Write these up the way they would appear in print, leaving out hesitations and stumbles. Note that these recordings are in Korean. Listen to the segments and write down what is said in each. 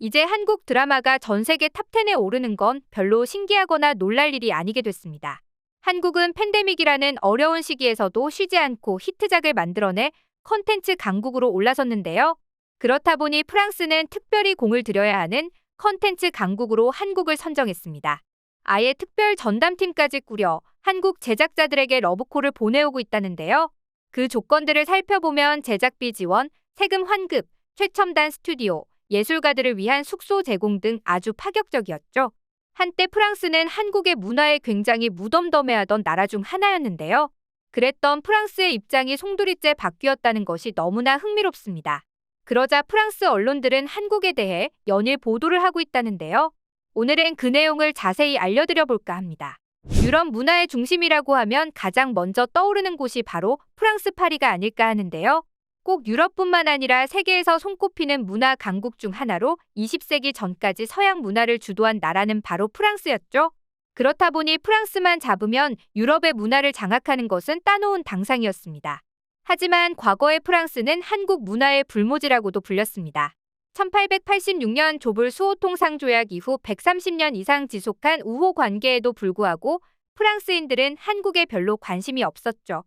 이제 한국 드라마가 전 세계 탑10에 오르는 건 별로 신기하거나 놀랄 일이 아니게 됐습니다. 한국은 팬데믹이라는 어려운 시기에서도 쉬지 않고 히트작을 만들어내 컨텐츠 강국으로 올라섰는데요. 그렇다 보니 프랑스는 특별히 공을 들여야 하는 컨텐츠 강국으로 한국을 선정했습니다. 아예 특별 전담팀까지 꾸려 한국 제작자들에게 러브콜을 보내오고 있다는데요. 그 조건들을 살펴보면 제작비 지원, 세금 환급, 최첨단 스튜디오, 예술가들을 위한 숙소 제공 등 아주 파격적이었죠. 한때 프랑스는 한국의 문화에 굉장히 무덤덤해하던 나라 중 하나였는데요. 그랬던 프랑스의 입장이 송두리째 바뀌었다는 것이 너무나 흥미롭습니다. 그러자 프랑스 언론들은 한국에 대해 연일 보도를 하고 있다는데요. 오늘은 그 내용을 자세히 알려드려 볼까 합니다. 유럽 문화의 중심이라고 하면 가장 먼저 떠오르는 곳이 바로 프랑스 파리가 아닐까 하는데요. 꼭 유럽뿐만 아니라 세계에서 손꼽히는 문화 강국 중 하나로 20세기 전까지 서양 문화를 주도한 나라는 바로 프랑스였죠. 그렇다 보니 프랑스만 잡으면 유럽의 문화를 장악하는 것은 따놓은 당상이었습니다. 하지만 과거의 프랑스는 한국 문화의 불모지라고도 불렸습니다. 1886년 조불 수호통상 조약 이후 130년 이상 지속한 우호 관계에도 불구하고 프랑스인들은 한국에 별로 관심이 없었죠.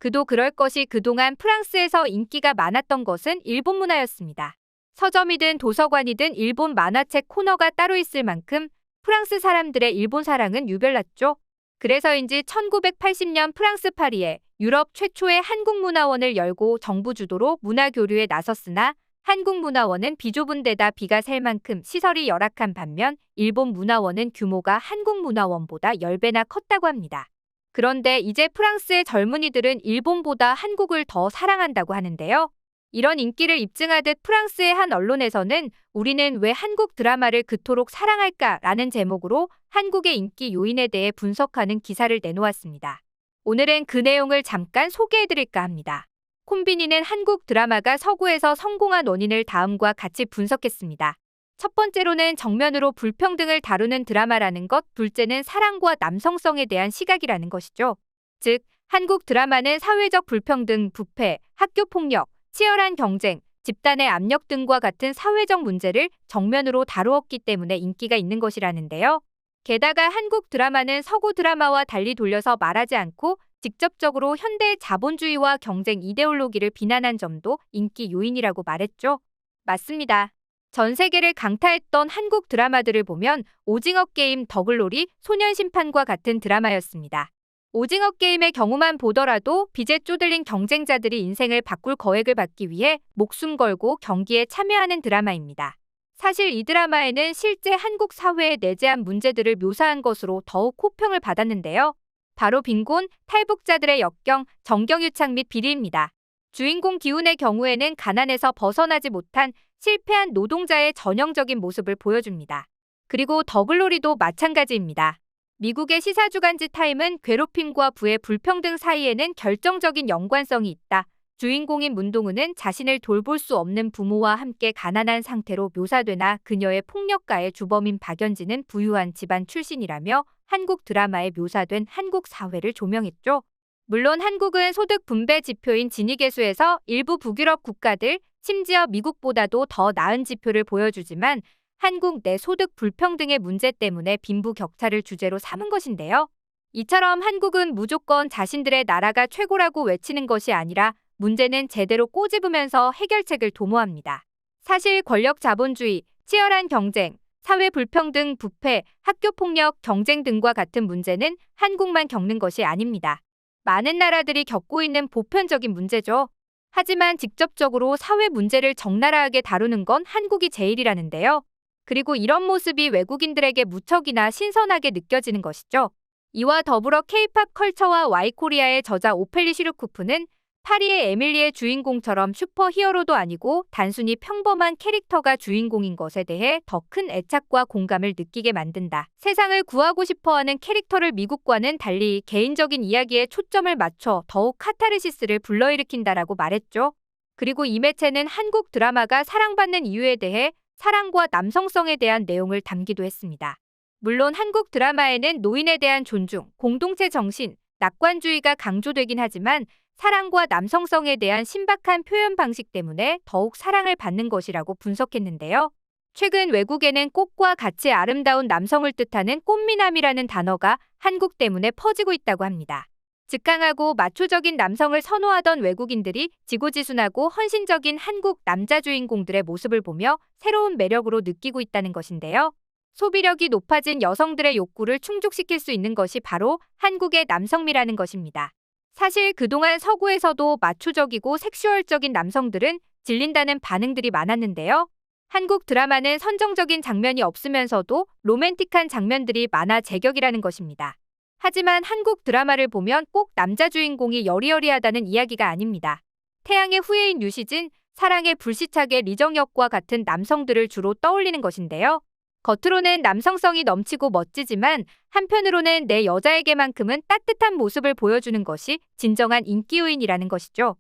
그도 그럴 것이 그동안 프랑스에서 인기가 많았던 것은 일본 문화였습니다. 서점이든 도서관이든 일본 만화책 코너가 따로 있을 만큼 프랑스 사람들의 일본 사랑은 유별났죠. 그래서인지 1980년 프랑스 파리에 유럽 최초의 한국문화원을 열고 정부 주도로 문화교류에 나섰으나 한국문화원은 비좁은 데다 비가 셀 만큼 시설이 열악한 반면 일본 문화원은 규모가 한국문화원보다 10배나 컸다고 합니다. 그런데 이제 프랑스의 젊은이들은 일본보다 한국을 더 사랑한다고 하는데요. 이런 인기를 입증하듯 프랑스의 한 언론에서는 우리는 왜 한국 드라마를 그토록 사랑할까라는 제목으로 한국의 인기 요인에 대해 분석하는 기사를 내놓았습니다. 오늘은 그 내용을 잠깐 소개해드릴까 합니다. 콤비니는 한국 드라마가 서구에서 성공한 원인을 다음과 같이 분석했습니다. 첫 번째로는 정면으로 불평등을 다루는 드라마라는 것, 둘째는 사랑과 남성성에 대한 시각이라는 것이죠. 즉, 한국 드라마는 사회적 불평등, 부패, 학교폭력, 치열한 경쟁, 집단의 압력 등과 같은 사회적 문제를 정면으로 다루었기 때문에 인기가 있는 것이라는데요. 게다가 한국 드라마는 서구 드라마와 달리 돌려서 말하지 않고 직접적으로 현대의 자본주의와 경쟁 이데올로기를 비난한 점도 인기 요인이라고 말했죠. 맞습니다. 전 세계를 강타했던 한국 드라마들을 보면 오징어 게임, 더글로리, 소년심판과 같은 드라마였습니다. 오징어 게임의 경우만 보더라도 빚에 쪼들린 경쟁자들이 인생을 바꿀 거액을 받기 위해 목숨 걸고 경기에 참여하는 드라마입니다. 사실 이 드라마에는 실제 한국 사회에 내재한 문제들을 묘사한 것으로 더욱 호평을 받았는데요. 바로 빈곤, 탈북자들의 역경, 정경유착 및 비리입니다. 주인공 기훈의 경우에는 가난에서 벗어나지 못한 실패한 노동자의 전형적인 모습을 보여줍니다. 그리고 더글로리도 마찬가지입니다. 미국의 시사주간지 타임은 괴롭힘과 부의 불평등 사이에는 결정적인 연관성이 있다. 주인공인 문동은은 자신을 돌볼 수 없는 부모와 함께 가난한 상태로 묘사되나 그녀의 폭력가의 주범인 박연진은 부유한 집안 출신이라며 한국 드라마에 묘사된 한국 사회를 조명했죠. 물론 한국은 소득 분배 지표인 지니계수에서 일부 북유럽 국가들, 심지어 미국보다도 더 나은 지표를 보여주지만 한국 내 소득 불평등의 문제 때문에 빈부격차를 주제로 삼은 것인데요. 이처럼 한국은 무조건 자신들의 나라가 최고라고 외치는 것이 아니라 문제는 제대로 꼬집으면서 해결책을 도모합니다. 사실 권력 자본주의, 치열한 경쟁, 사회 불평등, 부패, 학교폭력, 경쟁 등과 같은 문제는 한국만 겪는 것이 아닙니다. 많은 나라들이 겪고 있는 보편적인 문제죠. 하지만 직접적으로 사회 문제를 적나라하게 다루는 건 한국이 제일이라는데요. 그리고 이런 모습이 외국인들에게 무척이나 신선하게 느껴지는 것이죠. 이와 더불어 K-팝 컬처와 와이코리아의 저자 오펠리 시르쿠프는 파리의 에밀리의 주인공처럼 슈퍼히어로도 아니고 단순히 평범한 캐릭터가 주인공인 것에 대해 더 큰 애착과 공감을 느끼게 만든다. 세상을 구하고 싶어하는 캐릭터를 미국과는 달리 개인적인 이야기에 초점을 맞춰 더욱 카타르시스를 불러일으킨다라고 말했죠. 그리고 이 매체는 한국 드라마가 사랑받는 이유에 대해 사랑과 남성성에 대한 내용을 담기도 했습니다. 물론 한국 드라마에는 노인에 대한 존중, 공동체 정신, 낙관주의가 강조되긴 하지만 사랑과 남성성에 대한 신박한 표현 방식 때문에 더욱 사랑을 받는 것이라고 분석했는데요. 최근 외국에는 꽃과 같이 아름다운 남성을 뜻하는 꽃미남이라는 단어가 한국 때문에 퍼지고 있다고 합니다. 즉강하고 마초적인 남성을 선호하던 외국인들이 지고지순하고 헌신적인 한국 남자 주인공들의 모습을 보며 새로운 매력으로 느끼고 있다는 것인데요. 소비력이 높아진 여성들의 욕구를 충족시킬 수 있는 것이 바로 한국의 남성미라는 것입니다. 사실 그동안 서구에서도 마초적이고 섹슈얼적인 남성들은 질린다는 반응들이 많았는데요. 한국 드라마는 선정적인 장면이 없으면서도 로맨틱한 장면들이 많아 제격이라는 것입니다. 하지만 한국 드라마를 보면 꼭 남자 주인공이 여리여리하다는 이야기가 아닙니다. 태양의 후예인 유시진, 사랑의 불시착의 리정혁과 같은 남성들을 주로 떠올리는 것인데요. 겉으로는 남성성이 넘치고 멋지지만 한편으로는 내 여자에게만큼은 따뜻한 모습을 보여주는 것이 진정한 인기 요인이라는 것이죠.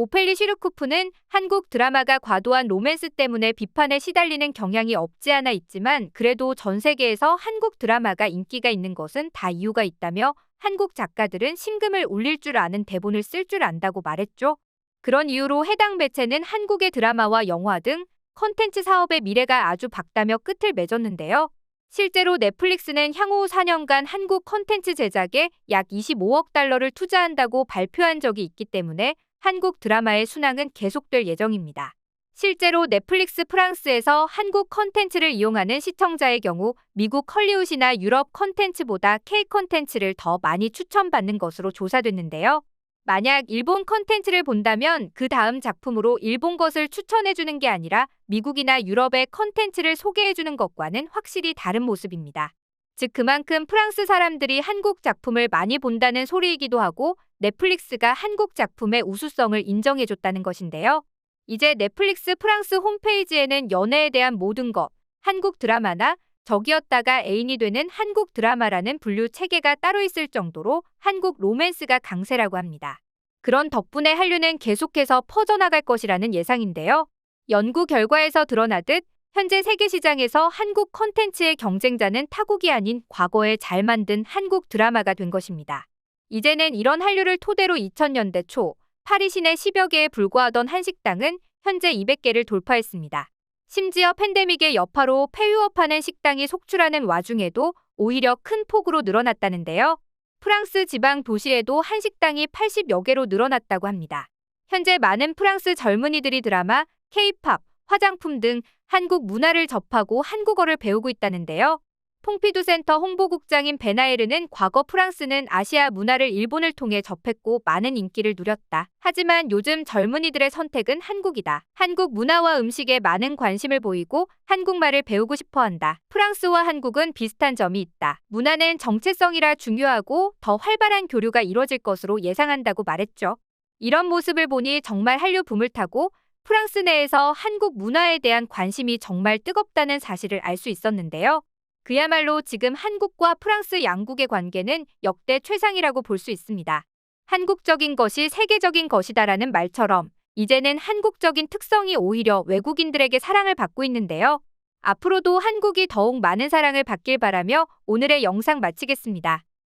오펠리 슈르쿠프는 한국 드라마가 과도한 로맨스 때문에 비판에 시달리는 경향이 없지 않아 있지만 그래도 전 세계에서 한국 드라마가 인기가 있는 것은 다 이유가 있다며 한국 작가들은 심금을 울릴 줄 아는 대본을 쓸 줄 안다고 말했죠. 그런 이유로 해당 매체는 한국의 드라마와 영화 등 콘텐츠 사업의 미래가 아주 밝다며 끝을 맺었는데요. 실제로 넷플릭스는 향후 4년간 한국 콘텐츠 제작에 약 25억 달러를 투자한다고 발표한 적이 있기 때문에 한국 드라마의 순항은 계속될 예정입니다. 실제로 넷플릭스 프랑스에서 한국 콘텐츠를 이용하는 시청자의 경우 미국 헐리우드나 유럽 콘텐츠보다 K 콘텐츠를 더 많이 추천받는 것으로 조사됐는데요. 만약 일본 콘텐츠를 본다면 그 다음 작품으로 일본 것을 추천해주는 게 아니라 미국이나 유럽의 콘텐츠를 소개해주는 것과는 확실히 다른 모습입니다. 즉 그만큼 프랑스 사람들이 한국 작품을 많이 본다는 소리이기도 하고 넷플릭스가 한국 작품의 우수성을 인정해줬다는 것인데요. 이제 넷플릭스 프랑스 홈페이지에는 연애에 대한 모든 것, 한국 드라마나 적이었다가 애인이 되는 한국 드라마라는 분류 체계가 따로 있을 정도로 한국 로맨스가 강세라고 합니다. 그런 덕분에 한류는 계속해서 퍼져나갈 것이라는 예상인데요. 연구 결과에서 드러나듯 현재 세계 시장에서 한국 콘텐츠의 경쟁자는 타국이 아닌 과거에 잘 만든 한국 드라마가 된 것입니다. 이제는 이런 한류를 토대로 2000년대 초 파리 시내 10여 개에 불과하던 한식당은 현재 200개를 돌파했습니다. 심지어 팬데믹의 여파로 폐유업하는 식당이 속출하는 와중에도 오히려 큰 폭으로 늘어났다는데요. 프랑스 지방 도시에도 한식당이 80여 개로 늘어났다고 합니다. 현재 많은 프랑스 젊은이들이 드라마, K-팝, 화장품 등 한국 문화를 접하고 한국어를 배우고 있다는데요. 퐁피두 센터 홍보국장인 베나에르는 과거 프랑스는 아시아 문화를 일본을 통해 접했고 많은 인기를 누렸다. 하지만 요즘 젊은이들의 선택은 한국이다. 한국 문화와 음식에 많은 관심을 보이고 한국말을 배우고 싶어한다. 프랑스와 한국은 비슷한 점이 있다. 문화는 정체성이라 중요하고 더 활발한 교류가 이뤄질 것으로 예상한다고 말했죠. 이런 모습을 보니 정말 한류 붐을 타고 프랑스 내에서 한국 문화에 대한 관심이 정말 뜨겁다는 사실을 알 수 있었는데요. 그야말로 지금 한국과 프랑스 양국의 관계는 역대 최상이라고 볼 수 있습니다. 한국적인 것이 세계적인 것이다라는 말처럼 이제는 한국적인 특성이 오히려 외국인들에게 사랑을 받고 있는데요. 앞으로도 한국이 더욱 많은 사랑을 받길 바라며 오늘의 영상 마치겠습니다.